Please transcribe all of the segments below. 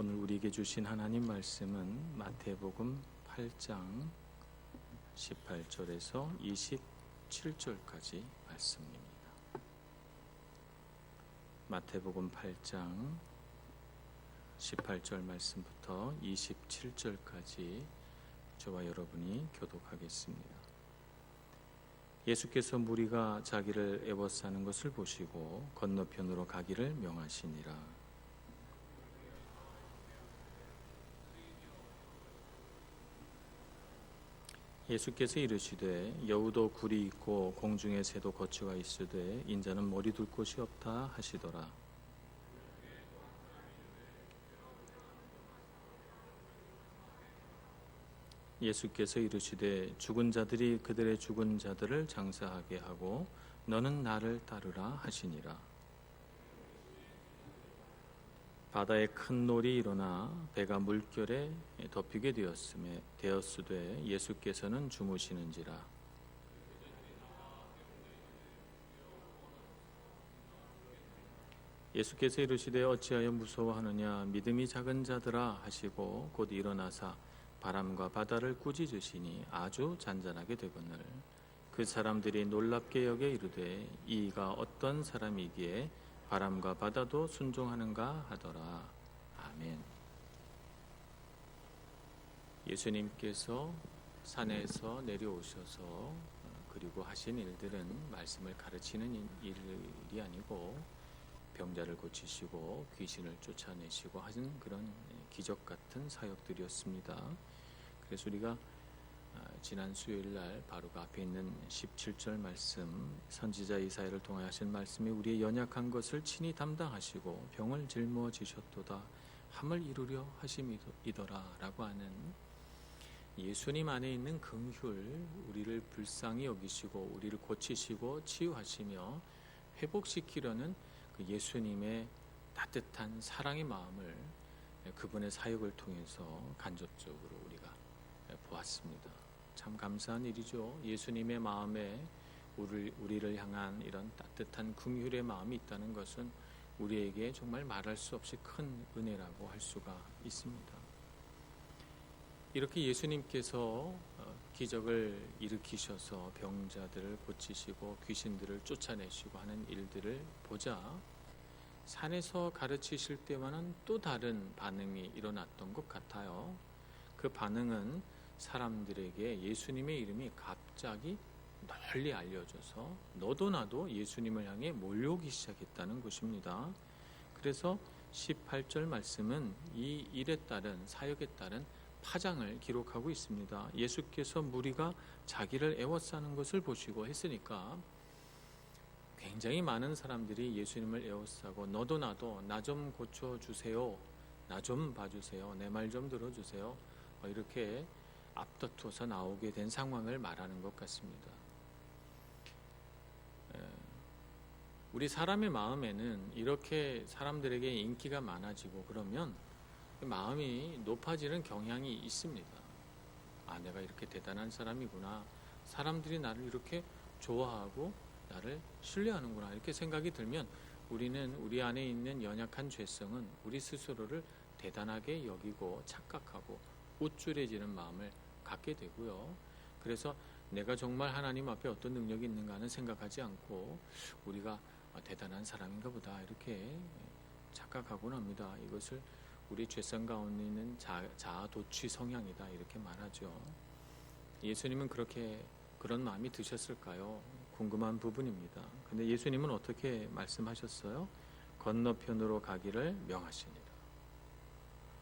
오늘 우리에게 주신 하나님 말씀은 마태복음 8장 18절에서 27절까지 말씀입니다. 마태복음 8장 18절 말씀부터 27절까지 저와 여러분이 교독하겠습니다. 예수께서 무리가 자기를 애워싸는 것을 보시고 건너편으로 가기를 명하시니라. 예수께서 이르시되 여우도 굴이 있고 공중에 새도 거처가 있으되 인자는 머리 둘 곳이 없다 하시더라. 예수께서 이르시되 죽은 자들이 그들의 죽은 자들을 장사하게 하고 너는 나를 따르라 하시니라. 바다에 큰 놀이 일어나 배가 물결에 덮이게 되었으되 예수께서는 주무시는지라. 예수께서 이르시되 어찌하여 무서워하느냐 믿음이 작은 자들아 하시고 곧 일어나사 바람과 바다를 꾸짖으시니 아주 잔잔하게 되거늘 그 사람들이 놀랍게 여겨 이르되 이가 어떤 사람이기에 바람과 바다도 순종하는가 하더라. 아멘. 예수님께서 산에서 내려오셔서 그리고 하신 일들은 말씀을 가르치는 일이 아니고 병자를 고치시고 귀신을 쫓아내시고 하신 그런 기적 같은 사역들이었습니다. 그래서 우리가 지난 수요일 날 바로 그 앞에 있는 17절 말씀 선지자 이사야를 통하여 하신 말씀이 우리의 연약한 것을 친히 담당하시고 병을 짊어지셨도다 함을 이루려 하심이더라 라고 하는 예수님 안에 있는 긍휼, 우리를 불쌍히 여기시고 우리를 고치시고 치유하시며 회복시키려는 그 예수님의 따뜻한 사랑의 마음을 그분의 사역을 통해서 간접적으로 우리가 보았습니다. 참 감사한 일이죠. 예수님의 마음에 우리를 향한 이런 따뜻한 긍휼의 마음이 있다는 것은 우리에게 정말 말할 수 없이 큰 은혜라고 할 수가 있습니다. 이렇게 예수님께서 기적을 일으키셔서 병자들을 고치시고 귀신들을 쫓아내시고 하는 일들을 보자 산에서 가르치실 때와는 또 다른 반응이 일어났던 것 같아요. 그 반응은 사람들에게 예수님의 이름이 갑자기 널리 알려져서 너도 나도 예수님을 향해 몰려오기 시작했다는 것입니다. 그래서 18절 말씀은 이 일에 따른 사역에 따른 파장을 기록하고 있습니다. 예수께서 무리가 자기를 애워싸는 것을 보시고 했으니까 굉장히 많은 사람들이 예수님을 애워싸고 너도 나도 나 좀 고쳐주세요, 나 좀 봐주세요, 내 말 좀 들어주세요 이렇게 앞다투어서 나오게 된 상황을 말하는 것 같습니다. 우리 사람의 마음에는 이렇게 사람들에게 인기가 많아지고 그러면 마음이 높아지는 경향이 있습니다. 아, 내가 이렇게 대단한 사람이구나, 사람들이 나를 이렇게 좋아하고 나를 신뢰하는구나 이렇게 생각이 들면 우리는 우리 안에 있는 연약한 죄성은 우리 스스로를 대단하게 여기고 착각하고 우쭐해지는 마음을 갖게 되고요. 그래서 내가 정말 하나님 앞에 어떤 능력이 있는가 하는 생각하지 않고 우리가 대단한 사람인가 보다 이렇게 착각하곤 합니다. 이것을 우리 죄성 가운데 있는 자아도취 성향이다 이렇게 말하죠. 예수님은 그런 마음이 드셨을까요? 궁금한 부분입니다. 근데 예수님은 어떻게 말씀하셨어요? 건너편으로 가기를 명하시니라.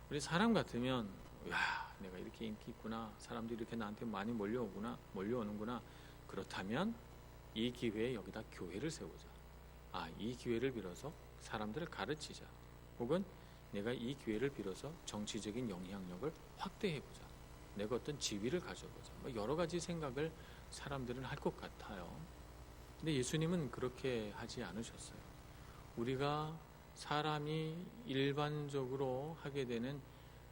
우리 사람 같으면 야, 내가 이렇게 인기 있구나, 사람들이 이렇게 나한테 많이 몰려오는구나. 그렇다면 이 기회에 여기다 교회를 세우자. 이 기회를 빌어서 사람들을 가르치자. 혹은 내가 이 기회를 빌어서 정치적인 영향력을 확대해보자. 내가 어떤 지위를 가져보자. 여러 가지 생각을 사람들은 할 것 같아요. 근데 예수님은 그렇게 하지 않으셨어요. 우리가 사람이 일반적으로 하게 되는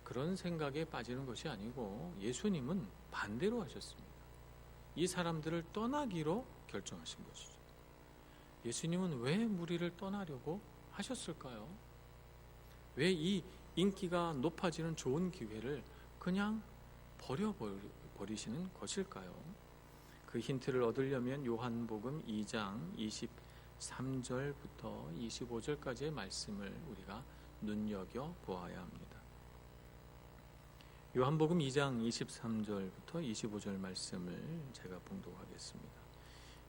그런 생각에 빠지는 것이 아니고 예수님은 반대로 하셨습니다. 이 사람들을 떠나기로 결정하신 것이죠. 예수님은 왜 무리를 떠나려고 하셨을까요? 왜 이 인기가 높아지는 좋은 기회를 그냥 버리시는 것일까요? 그 힌트를 얻으려면 요한복음 2장 23절부터 25절까지의 말씀을 우리가 눈여겨보아야 합니다. 요한복음 2장 23절부터 25절 말씀을 제가 봉독하겠습니다.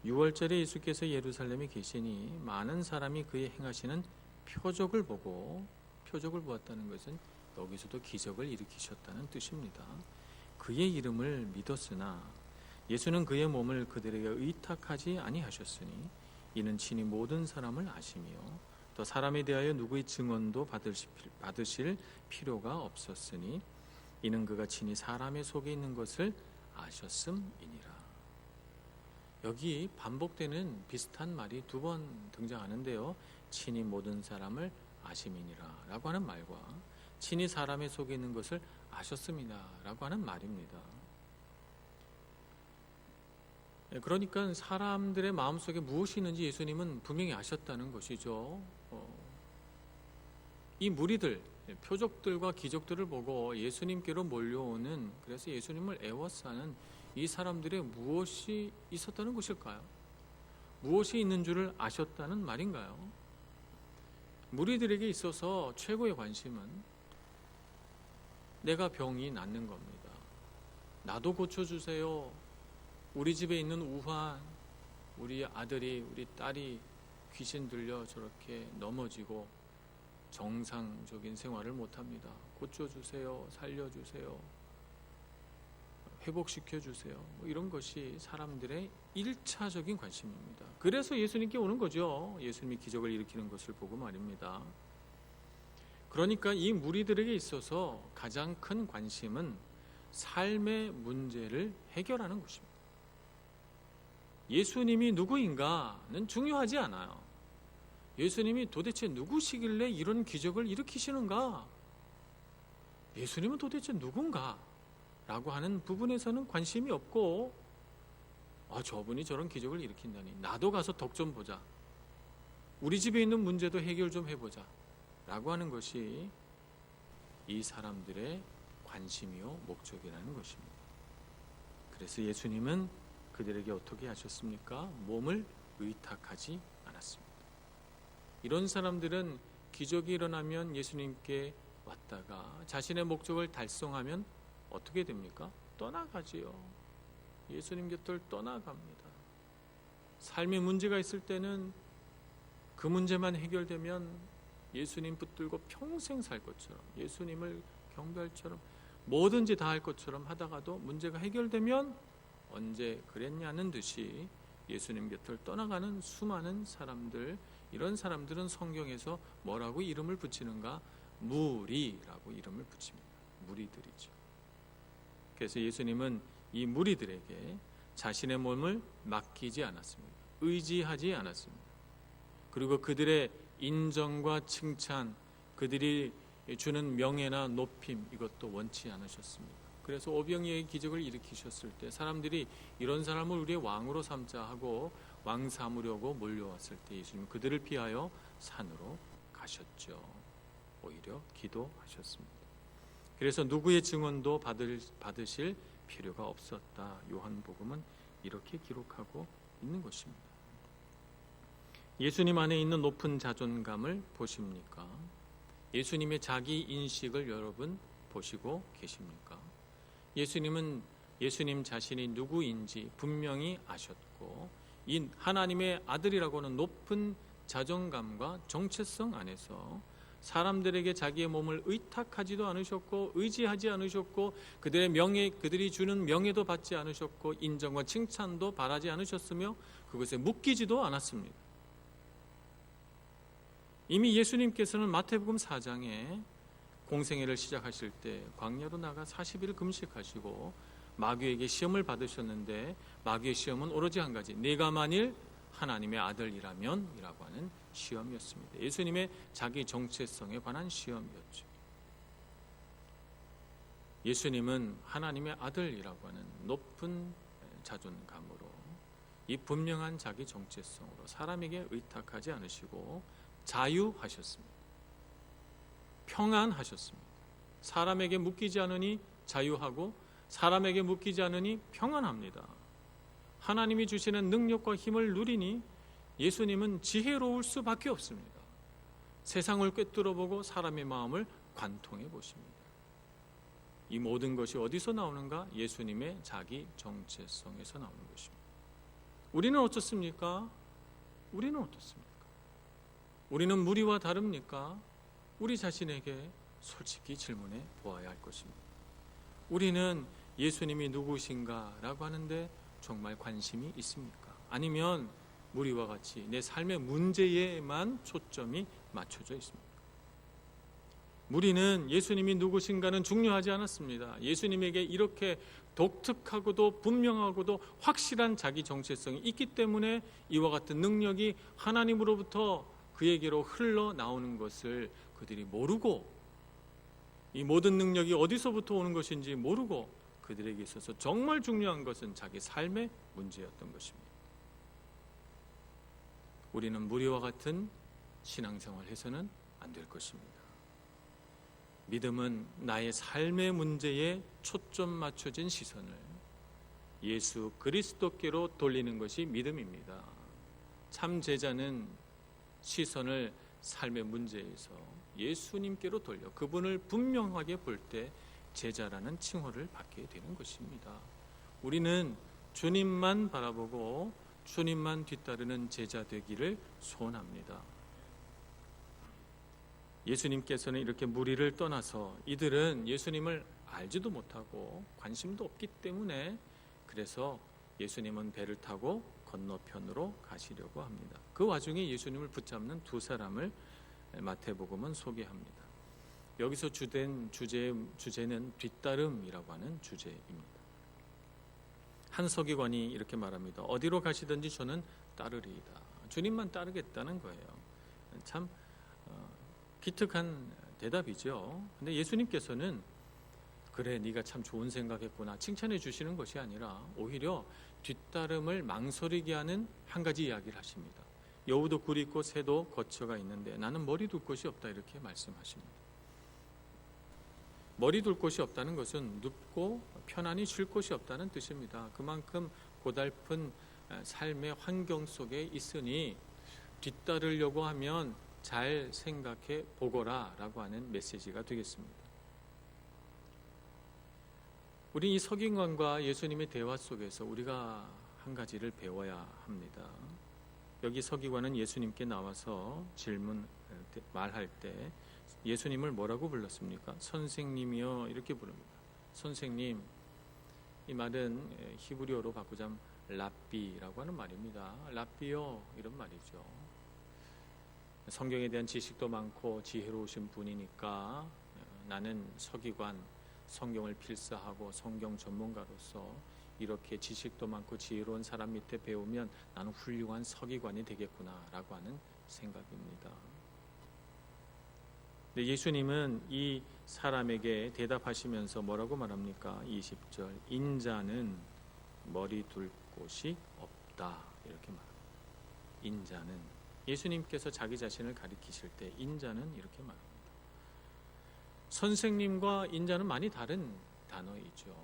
6월절에 예수께서 예루살렘에 계시니 많은 사람이 그의 행하시는 표적을 보았다는 것은 여기서도 기적을 일으키셨다는 뜻입니다. 그의 이름을 믿었으나 예수는 그의 몸을 그들에게 의탁하지 아니하셨으니 이는 친히 모든 사람을 아시며 또 사람에 대하여 누구의 증언도 받으실 필요가 없었으니 이는 그가 친히 사람의 속에 있는 것을 아셨음이니라. 여기 반복되는 비슷한 말이 두 번 등장하는데요. 친히 모든 사람을 아심이니라 라고 하는 말과 친히 사람의 속에 있는 것을 아셨습니다 라고 하는 말입니다. 그러니까 사람들의 마음속에 무엇이 있는지 예수님은 분명히 아셨다는 것이죠. 이 무리들, 표적들과 기적들을 보고 예수님께로 몰려오는, 그래서 예수님을 애워싸는 이 사람들의 무엇이 있었다는 것일까요? 무엇이 있는 줄을 아셨다는 말인가요? 무리들에게 있어서 최고의 관심은 내가 병이 낫는 겁니다. 나도 고쳐주세요. 우리 집에 있는 우환, 우리 아들이, 우리 딸이 귀신 들려 저렇게 넘어지고 정상적인 생활을 못합니다. 고쳐주세요. 살려주세요. 회복시켜주세요. 이런 것이 사람들의 1차적인 관심입니다. 그래서 예수님께 오는 거죠. 예수님이 기적을 일으키는 것을 보고 말입니다. 그러니까 이 무리들에게 있어서 가장 큰 관심은 삶의 문제를 해결하는 것입니다. 예수님이 누구인가는 중요하지 않아요. 예수님이 도대체 누구시길래 이런 기적을 일으키시는가? 예수님은 도대체 누군가? 라고 하는 부분에서는 관심이 없고, 저분이 저런 기적을 일으킨다니 나도 가서 덕 좀 보자, 우리 집에 있는 문제도 해결 좀 해보자 라고 하는 것이 이 사람들의 관심이요 목적이라는 것입니다. 그래서 예수님은 그들에게 어떻게 하셨습니까? 몸을 의탁하지 않았습니다. 이런 사람들은 기적이 일어나면 예수님께 왔다가 자신의 목적을 달성하면 어떻게 됩니까? 떠나가지요. 예수님 곁을 떠나갑니다. 삶에 문제가 있을 때는 그 문제만 해결되면 예수님 붙들고 평생 살 것처럼, 예수님을 경배할처럼 뭐든지 다 할 것처럼 하다가도 문제가 해결되면 언제 그랬냐는 듯이 예수님 곁을 떠나가는 수많은 사람들, 이런 사람들은 성경에서 뭐라고 이름을 붙이는가? 무리라고 이름을 붙입니다. 무리들이죠. 그래서 예수님은 이 무리들에게 자신의 몸을 맡기지 않았습니다. 의지하지 않았습니다. 그리고 그들의 인정과 칭찬, 그들이 주는 명예나 높임, 이것도 원치 않으셨습니다. 그래서 오병이어의 기적을 일으키셨을 때 사람들이 이런 사람을 우리의 왕으로 삼자 하고 왕 삼으려고 몰려왔을 때 예수님은 그들을 피하여 산으로 가셨죠. 오히려 기도하셨습니다. 그래서 누구의 증언도 받으실 필요가 없었다. 요한복음은 이렇게 기록하고 있는 것입니다. 예수님 안에 있는 높은 자존감을 보십니까? 예수님의 자기 인식을 여러분 보시고 계십니까? 예수님은 예수님 자신이 누구인지 분명히 아셨고, 이 하나님의 아들이라고 하는 높은 자존감과 정체성 안에서 사람들에게 자기의 몸을 의탁하지도 않으셨고, 의지하지 않으셨고, 그들이 주는 명예도 받지 않으셨고, 인정과 칭찬도 바라지 않으셨으며, 그것에 묶이지도 않았습니다. 이미 예수님께서는 마태복음 4장에 공생애를 시작하실 때 광야로 나가 40일 금식하시고 마귀에게 시험을 받으셨는데, 마귀의 시험은 오로지 한 가지, 내가 만일 하나님의 아들이라면 이라고 하는 시험이었습니다. 예수님의 자기 정체성에 관한 시험이었죠. 예수님은 하나님의 아들이라고 하는 높은 자존감으로, 이 분명한 자기 정체성으로 사람에게 의탁하지 않으시고 자유하셨습니다. 평안하셨습니다. 사람에게 묶이지 않으니 자유하고 사람에게 묶이지 않으니 평안합니다. 하나님이 주시는 능력과 힘을 누리니 예수님은 지혜로울 수밖에 없습니다. 세상을 꿰뚫어 보고 사람의 마음을 관통해 보십니다. 이 모든 것이 어디서 나오는가? 예수님의 자기 정체성에서 나오는 것입니다. 우리는 어떻습니까? 우리는 어떻습니까? 우리는 무리와 다릅니까? 우리 자신에게 솔직히 질문해 보아야 할 것입니다. 우리는 예수님이 누구신가 라고 하는데 정말 관심이 있습니까? 아니면 무리와 같이 내 삶의 문제에만 초점이 맞춰져 있습니다. 무리는 예수님이 누구신가는 중요하지 않았습니다. 예수님에게 이렇게 독특하고도 분명하고도 확실한 자기 정체성이 있기 때문에 이와 같은 능력이 하나님으로부터 그에게로 흘러나오는 것을 그들이 모르고, 이 모든 능력이 어디서부터 오는 것인지 모르고, 그들에게 있어서 정말 중요한 것은 자기 삶의 문제였던 것입니다. 우리는 무리와 같은 신앙생활을 해서는 안 될 것입니다. 믿음은 나의 삶의 문제에 초점 맞춰진 시선을 예수 그리스도께로 돌리는 것이 믿음입니다. 참 제자는 시선을 삶의 문제에서 예수님께로 돌려 그분을 분명하게 볼 때 제자라는 칭호를 받게 되는 것입니다. 우리는 주님만 바라보고 주님만 뒤따르는 제자 되기를 소원합니다. 예수님께서는 이렇게 무리를 떠나서 이들은 예수님을 알지도 못하고 관심도 없기 때문에, 그래서 예수님은 배를 타고 건너편으로 가시려고 합니다. 그 와중에 예수님을 붙잡는 두 사람을 마태복음은 소개합니다. 여기서 주제는 뒤따름이라고 하는 주제입니다. 한 서기관이 이렇게 말합니다. 어디로 가시든지 저는 따르리이다. 주님만 따르겠다는 거예요. 참 기특한 대답이죠. 근데 예수님께서는 그래, 네가 참 좋은 생각했구나, 칭찬해 주시는 것이 아니라 오히려 뒤따름을 망설이게 하는 한 가지 이야기를 하십니다. 여우도 굴이 있고 새도 거처가 있는데 나는 머리 둘 곳이 없다, 이렇게 말씀하십니다. 머리 둘 곳이 없다는 것은 눕고 편안히 쉴 곳이 없다는 뜻입니다. 그만큼 고달픈 삶의 환경 속에 있으니 뒤따르려고 하면 잘 생각해 보거라 라고 하는 메시지가 되겠습니다. 우리 이 서기관과 예수님의 대화 속에서 우리가 한 가지를 배워야 합니다. 여기 서기관은 예수님께 나와서 말할 때 예수님을 뭐라고 불렀습니까? 선생님이여, 이렇게 부릅니다. 선생님, 이 말은 히브리어로 바꾸자면 랍비라고 하는 말입니다. 랍비요, 이런 말이죠. 성경에 대한 지식도 많고 지혜로우신 분이니까 나는 서기관, 성경을 필사하고 성경 전문가로서 이렇게 지식도 많고 지혜로운 사람 밑에 배우면 나는 훌륭한 서기관이 되겠구나라고 하는 생각입니다. 예수님은 이 사람에게 대답하시면서 뭐라고 말합니까? 20절, 인자는 머리 둘 곳이 없다, 이렇게 말합니다. 인자는, 예수님께서 자기 자신을 가리키실 때 인자는 이렇게 말합니다. 선생님과 인자는 많이 다른 단어이죠.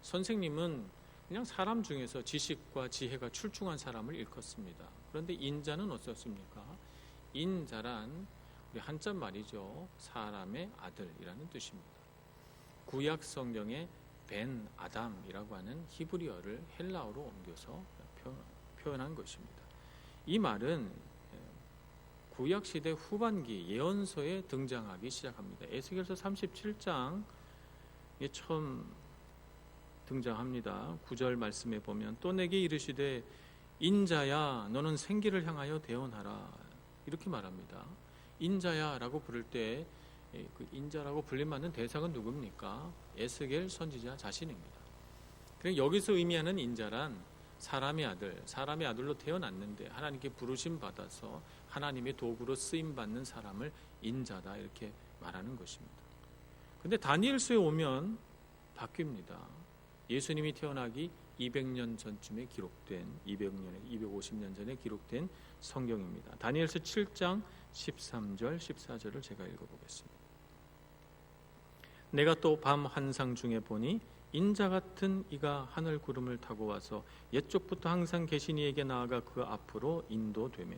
선생님은 그냥 사람 중에서 지식과 지혜가 출중한 사람을 일컫습니다. 그런데 인자는 어떻습니까? 인자란 우리 한자 말이죠. 사람의 아들이라는 뜻입니다. 구약 성경에 벤 아담이라고 하는 히브리어를 헬라어로 옮겨서 표현한 것입니다. 이 말은 구약 시대 후반기 예언서에 등장하기 시작합니다. 에스겔서 37장에 처음 등장합니다. 9절 말씀에 보면 또 내게 이르시되 인자야 너는 생기를 향하여 대언하라, 이렇게 말합니다. 인자야 라고 부를 때 그 인자라고 불림받는 대상은 누굽니까? 에스겔 선지자 자신입니다. 그래서 여기서 의미하는 인자란 사람의 아들로 태어났는데 하나님께 부르심 받아서 하나님의 도구로 쓰임 받는 사람을 인자다, 이렇게 말하는 것입니다. 근데 다니엘서에 오면 바뀝니다. 예수님이 태어나기 200년 전쯤에 기록된 250년 전에 기록된 성경입니다. 다니엘서 7장 13절 14절을 제가 읽어보겠습니다. 내가 또 밤 환상 중에 보니 인자 같은 이가 하늘 구름을 타고 와서 옛적부터 항상 계신 이에게 나아가 그 앞으로 인도되매.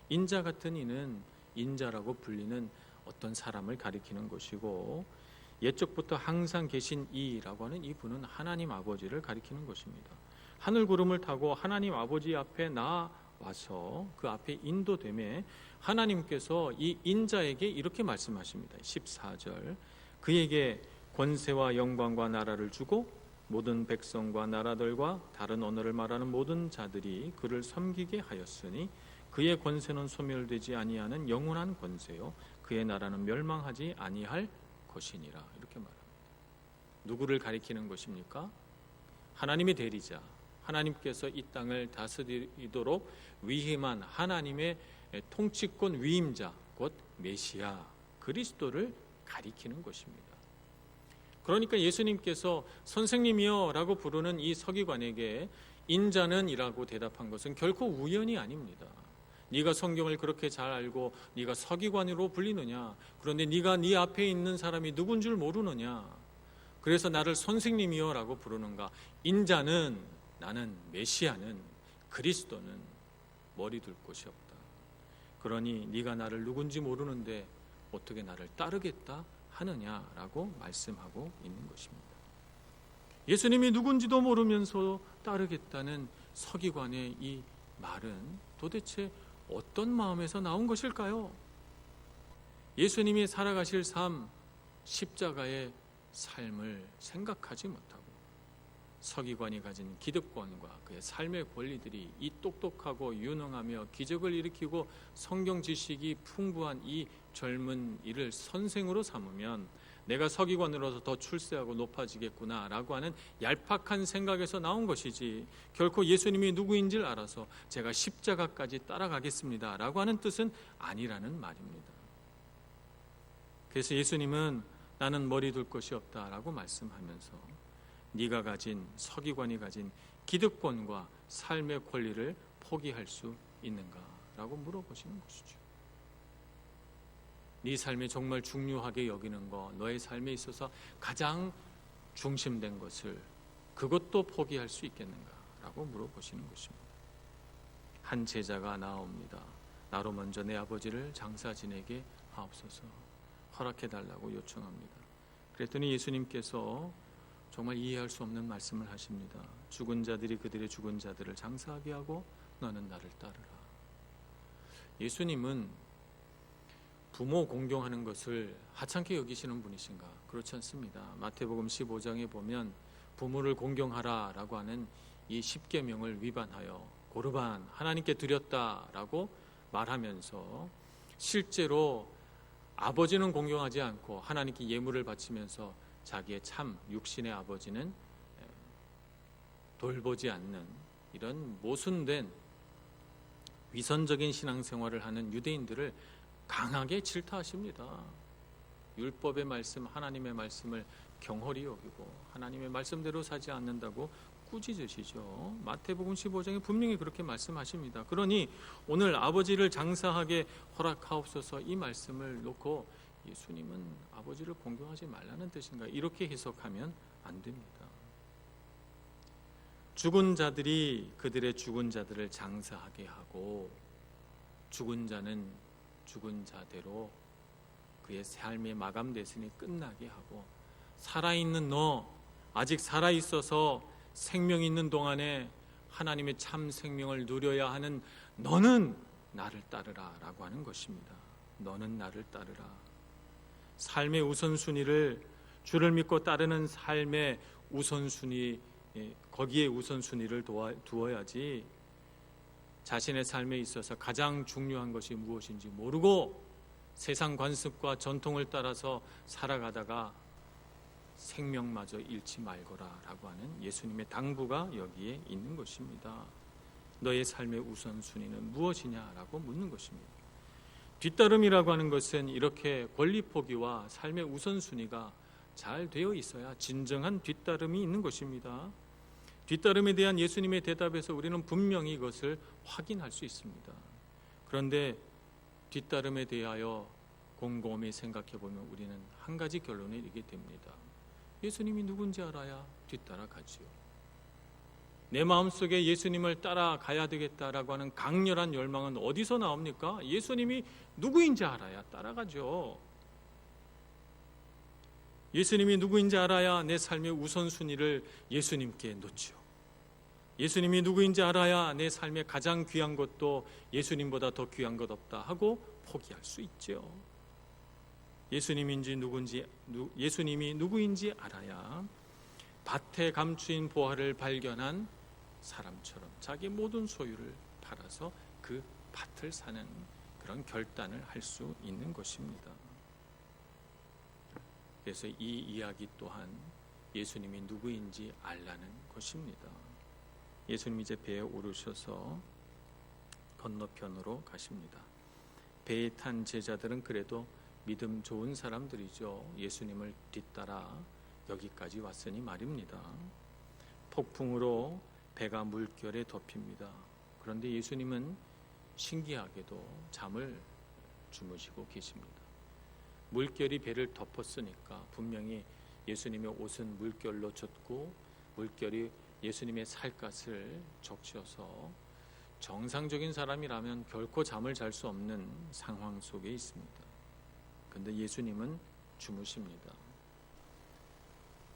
인자 같은 이는 인자라고 불리는 어떤 사람을 가리키는 것이고, 옛적부터 항상 계신 이라고 하는 이분은 하나님 아버지를 가리키는 것입니다. 하늘 구름을 타고 하나님 아버지 앞에 나와서 그 앞에 인도되매 하나님께서 이 인자에게 이렇게 말씀하십니다. 14절, 그에게 권세와 영광과 나라를 주고 모든 백성과 나라들과 다른 언어를 말하는 모든 자들이 그를 섬기게 하였으니 그의 권세는 소멸되지 아니하는 영원한 권세요 그의 나라는 멸망하지 아니할 것이니라. 이렇게 말합니다. 누구를 가리키는 것입니까? 하나님의 대리자, 하나님께서 이 땅을 다스리도록 위임한 하나님의 통치권 위임자, 곧 메시아 그리스도를 가리키는 것입니다. 그러니까 예수님께서 선생님이여 라고 부르는 이 서기관에게 인자는 이라고 대답한 것은 결코 우연이 아닙니다. 네가 성경을 그렇게 잘 알고 네가 서기관으로 불리느냐? 그런데 네가 네 앞에 있는 사람이 누군 줄 모르느냐? 그래서 나를 선생님이여 라고 부르는가? 인자는, 나는 메시아는, 그리스도는 머리 둘 곳이 없다. 그러니 네가 나를 누군지 모르는데 어떻게 나를 따르겠다 하느냐라고 말씀하고 있는 것입니다. 예수님이 누군지도 모르면서 따르겠다는 서기관의 이 말은 도대체 어떤 마음에서 나온 것일까요? 예수님이 살아가실 삶, 십자가의 삶을 생각하지 못하고 서기관이 가진 기득권과 그의 삶의 권리들이 이 똑똑하고 유능하며 기적을 일으키고 성경 지식이 풍부한 이 젊은 이를 선생으로 삼으면 내가 서기관으로서 더 출세하고 높아지겠구나 라고 하는 얄팍한 생각에서 나온 것이지, 결코 예수님이 누구인지를 알아서 제가 십자가까지 따라가겠습니다 라고 하는 뜻은 아니라는 말입니다. 그래서 예수님은 나는 머리 둘 것이 없다 라고 말씀하면서 네가 가진, 서기관이 가진 기득권과 삶의 권리를 포기할 수 있는가 라고 물어보시는 것이죠. 네 삶에 정말 중요하게 여기는 것, 너의 삶에 있어서 가장 중심된 것을, 그것도 포기할 수 있겠는가 라고 물어보시는 것입니다. 한 제자가 나옵니다. 나로 먼저 내 아버지를 장사 지내게 하옵소서 허락해달라고 요청합니다. 그랬더니 예수님께서 정말 이해할 수 없는 말씀을 하십니다. 죽은 자들이 그들의 죽은 자들을 장사하게 하고 너는 나를 따르라. 예수님은 부모 공경하는 것을 하찮게 여기시는 분이신가? 그렇지 않습니다. 마태복음 15장에 보면 부모를 공경하라 라고 하는 이 십계명을 위반하여 고르반 하나님께 드렸다라고 말하면서 실제로 아버지는 공경하지 않고 하나님께 예물을 바치면서 자기의 참 육신의 아버지는 돌보지 않는 이런 모순된 위선적인 신앙생활을 하는 유대인들을 강하게 질타하십니다. 율법의 말씀, 하나님의 말씀을 경홀히 여기고 하나님의 말씀대로 사지 않는다고 꾸짖으시죠. 마태복음 15장에 분명히 그렇게 말씀하십니다. 그러니 오늘 아버지를 장사하게 허락하옵소서 이 말씀을 놓고 예수님은 아버지를 공경하지 말라는 뜻인가? 이렇게 해석하면 안 됩니다. 죽은 자들이 그들의 죽은 자들을 장사하게 하고 죽은 자는 죽은 자대로 그의 삶이 마감됐으니 끝나게 하고, 살아있는 너, 아직 살아있어서 생명 있는 동안에 하나님의 참 생명을 누려야 하는 너는 나를 따르라 라고 하는 것입니다. 너는 나를 따르라. 삶의 우선순위를, 주를 믿고 따르는 삶의 우선순위, 거기에 우선순위를 두어야지 자신의 삶에 있어서 가장 중요한 것이 무엇인지 모르고 세상 관습과 전통을 따라서 살아가다가 생명마저 잃지 말거라 라고 하는 예수님의 당부가 여기에 있는 것입니다. 너의 삶의 우선순위는 무엇이냐라고 묻는 것입니다. 뒤따름이라고 하는 것은 이렇게 권리 포기와 삶의 우선순위가 잘 되어 있어야 진정한 뒤따름이 있는 것입니다. 뒤따름에 대한 예수님의 대답에서 우리는 분명히 이것을 확인할 수 있습니다. 그런데 뒤따름에 대하여 곰곰이 생각해 보면 우리는 한 가지 결론에 이르게 됩니다. 예수님이 누군지 알아야 뒤따라가지요. 내 마음속에 예수님을 따라가야 되겠다라고 하는 강렬한 열망은 어디서 나옵니까? 예수님이 누구인지 알아야 따라가죠. 예수님이 누구인지 알아야 내 삶의 우선순위를 예수님께 놓죠. 예수님이 누구인지 알아야 내 삶의 가장 귀한 것도 예수님보다 더 귀한 것 없다 하고 포기할 수 있죠. 예수님이 누구인지 알아야 밭에 감추인 보화를 발견한 사람처럼 자기 모든 소유를 팔아서 그 밭을 사는 그런 결단을 할 수 있는 것입니다. 그래서 이 이야기 또한 예수님이 누구인지 알라는 것입니다. 예수님 이제 배에 오르셔서 건너편으로 가십니다. 배에 탄 제자들은 그래도 믿음 좋은 사람들이죠. 예수님을 뒤따라 여기까지 왔으니 말입니다. 폭풍으로 배가 물결에 덮입니다. 그런데 예수님은 신기하게도 잠을 주무시고 계십니다. 물결이 배를 덮었으니까 분명히 예수님의 옷은 물결로 젖고 물결이 예수님의 살갗을 적셔서 정상적인 사람이라면 결코 잠을 잘 수 없는 상황 속에 있습니다. 그런데 예수님은 주무십니다.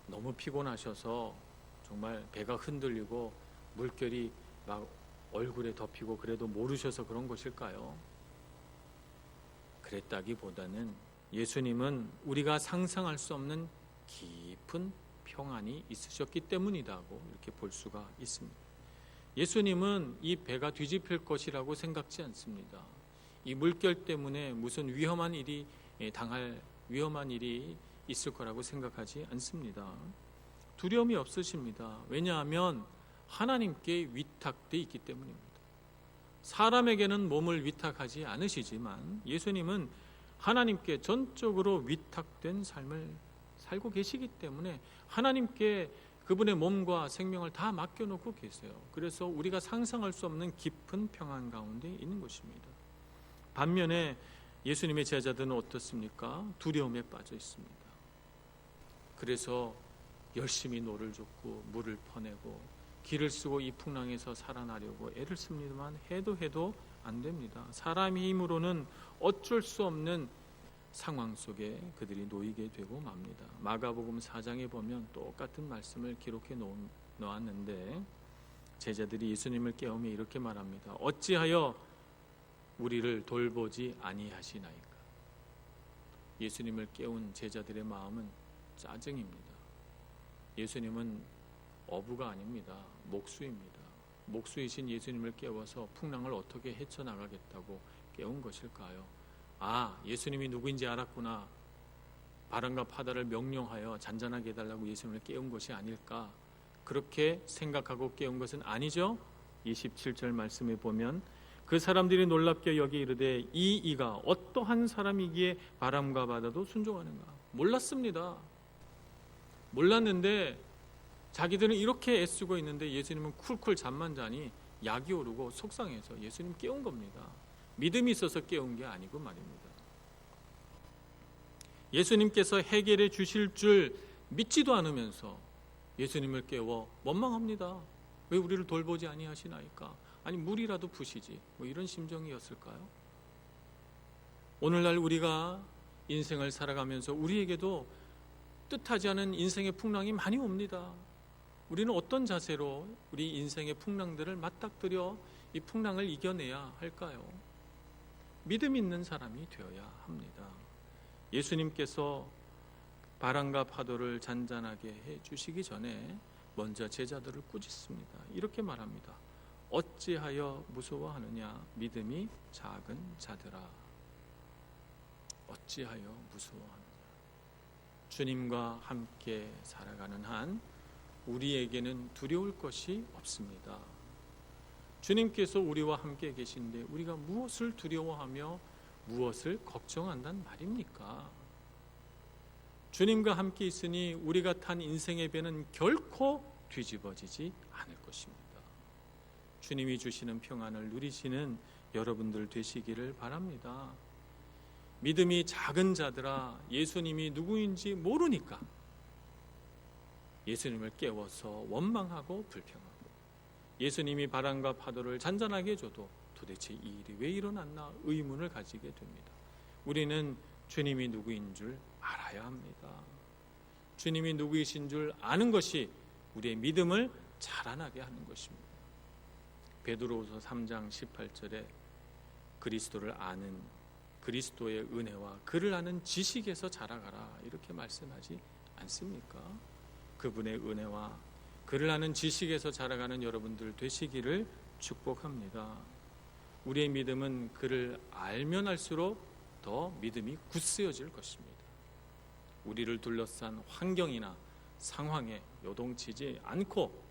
너무 피곤하셔서 정말 배가 흔들리고 물결이 막 얼굴에 덮이고 그래도 모르셔서 그런 것일까요? 그랬다기보다는 예수님은 우리가 상상할 수 없는 깊은 평안이 있으셨기 때문이라고 이렇게 볼 수가 있습니다. 예수님은 이 배가 뒤집힐 것이라고 생각지 않습니다. 이 물결 때문에 무슨 위험한 일이 있을 거라고 생각하지 않습니다. 두려움이 없으십니다. 왜냐하면 하나님께 위탁되어 있기 때문입니다. 사람에게는 몸을 위탁하지 않으시지만 예수님은 하나님께 전적으로 위탁된 삶을 살고 계시기 때문에 하나님께 그분의 몸과 생명을 다 맡겨놓고 계세요. 그래서 우리가 상상할 수 없는 깊은 평안 가운데 있는 것입니다. 반면에 예수님의 제자들은 어떻습니까? 두려움에 빠져 있습니다. 그래서 열심히 노를 젓고 물을 퍼내고 길을 쓰고 이 풍랑에서 살아나려고 애를 씁니다만 해도 안 됩니다. 사람의 힘으로는 어쩔 수 없는 상황 속에 그들이 놓이게 되고 맙니다. 마가복음 4장에 보면 똑같은 말씀을 기록해 놓았는데 제자들이 예수님을 깨우며 이렇게 말합니다. 어찌하여 우리를 돌보지 아니하시나이까. 예수님을 깨운 제자들의 마음은 짜증입니다. 예수님은 어부가 아닙니다. 목수입니다. 목수이신 예수님을 깨워서 풍랑을 어떻게 헤쳐나가겠다고 깨운 것일까요? 아, 예수님이 누구인지 알았구나. 바람과 바다를 명령하여 잔잔하게 해달라고 예수님을 깨운 것이 아닐까. 그렇게 생각하고 깨운 것은 아니죠. 27절 말씀에 보면 그 사람들이 놀랍게 여기 이르되 이가 어떠한 사람이기에 바람과 바다도 순종하는가. 몰랐습니다. 몰랐는데 자기들은 이렇게 애쓰고 있는데 예수님은 쿨쿨 잠만 자니 약이 오르고 속상해서 예수님 깨운 겁니다. 믿음이 있어서 깨운 게 아니고 말입니다. 예수님께서 해결해 주실 줄 믿지도 않으면서 예수님을 깨워 원망합니다. 왜 우리를 돌보지 아니하시나이까? 아니 물이라도 부시지. 뭐 이런 심정이었을까요? 오늘날 우리가 인생을 살아가면서 우리에게도 뜻하지 않은 인생의 풍랑이 많이 옵니다. 우리는 어떤 자세로 우리 인생의 풍랑들을 맞닥뜨려 이 풍랑을 이겨내야 할까요? 믿음 있는 사람이 되어야 합니다. 예수님께서 바람과 파도를 잔잔하게 해 주시기 전에 먼저 제자들을 꾸짖습니다. 이렇게 말합니다. 어찌하여 무서워하느냐 믿음이 작은 자들아. 어찌하여 무서워하느냐. 주님과 함께 살아가는 한 우리에게는 두려울 것이 없습니다. 주님께서 우리와 함께 계신데 우리가 무엇을 두려워하며 무엇을 걱정한단 말입니까? 주님과 함께 있으니 우리가 탄 인생의 배는 결코 뒤집어지지 않을 것입니다. 주님이 주시는 평안을 누리시는 여러분들 되시기를 바랍니다. 믿음이 작은 자들아, 예수님이 누구인지 모르니까 예수님을 깨워서 원망하고 불평하고, 예수님이 바람과 파도를 잔잔하게 해줘도 도대체 이 일이 왜 일어났나 의문을 가지게 됩니다. 우리는 주님이 누구인 줄 알아야 합니다. 주님이 누구이신 줄 아는 것이 우리의 믿음을 자라나게 하는 것입니다. 베드로후서 3장 18절에 그리스도를 아는, 그리스도의 은혜와 그를 아는 지식에서 자라가라 이렇게 말씀하지 않습니까? 그분의 은혜와 그를 아는 지식에서 자라가는 여러분들 되시기를 축복합니다. 우리의 믿음은 그를 알면 알수록 더 믿음이 굳세어질 것입니다. 우리를 둘러싼 환경이나 상황에 요동치지 않고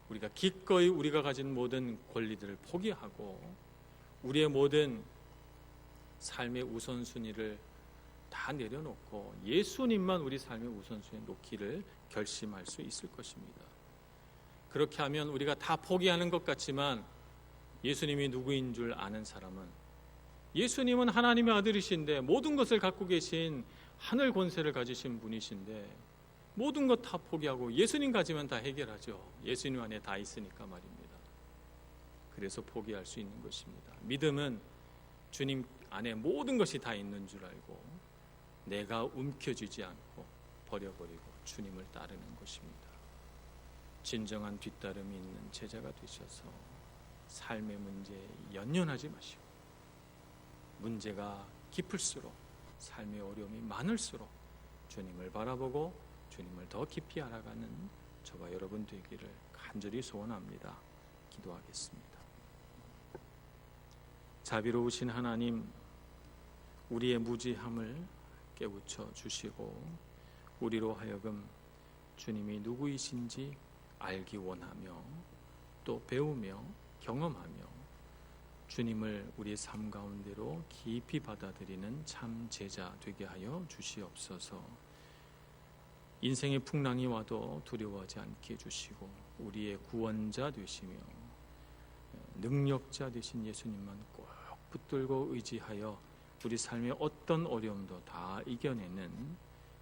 우리가 기꺼이 우리가 가진 모든 권리들을 포기하고 우리의 모든 삶의 우선순위를 다 내려놓고 예수님만 우리 삶의 우선순위에 놓기를 결심할 수 있을 것입니다. 그렇게 하면 우리가 다 포기하는 것 같지만 예수님이 누구인 줄 아는 사람은, 예수님은 하나님의 아들이신데 모든 것을 갖고 계신 하늘 권세를 가지신 분이신데 모든 것 다 포기하고 예수님 가지면 다 해결하죠. 예수님 안에 다 있으니까 말입니다. 그래서 포기할 수 있는 것입니다. 믿음은 주님 안에 모든 것이 다 있는 줄 알고 내가 움켜쥐지 않고 버려버리고 주님을 따르는 것입니다. 진정한 뒤따름이 있는 제자가 되셔서 삶의 문제에 연연하지 마시고 문제가 깊을수록 삶의 어려움이 많을수록 주님을 바라보고 주님을 더 깊이 알아가는 저와 여러분 되기를 간절히 소원합니다. 기도하겠습니다. 자비로우신 하나님, 우리의 무지함을 깨우쳐 주시고 우리로 하여금 주님이 누구이신지 알기 원하며 또 배우며 경험하며 주님을 우리의 삶 가운데로 깊이 받아들이는 참 제자 되게 하여 주시옵소서. 인생의 풍랑이 와도 두려워하지 않게 해주시고 우리의 구원자 되시며 능력자 되신 예수님만 꼭 붙들고 의지하여 우리 삶의 어떤 어려움도 다 이겨내는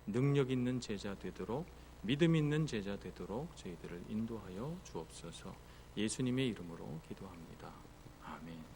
능력 있는 제자 되도록, 믿음 있는 제자 되도록 저희들을 인도하여 주옵소서. 예수님의 이름으로 기도합니다. 아멘.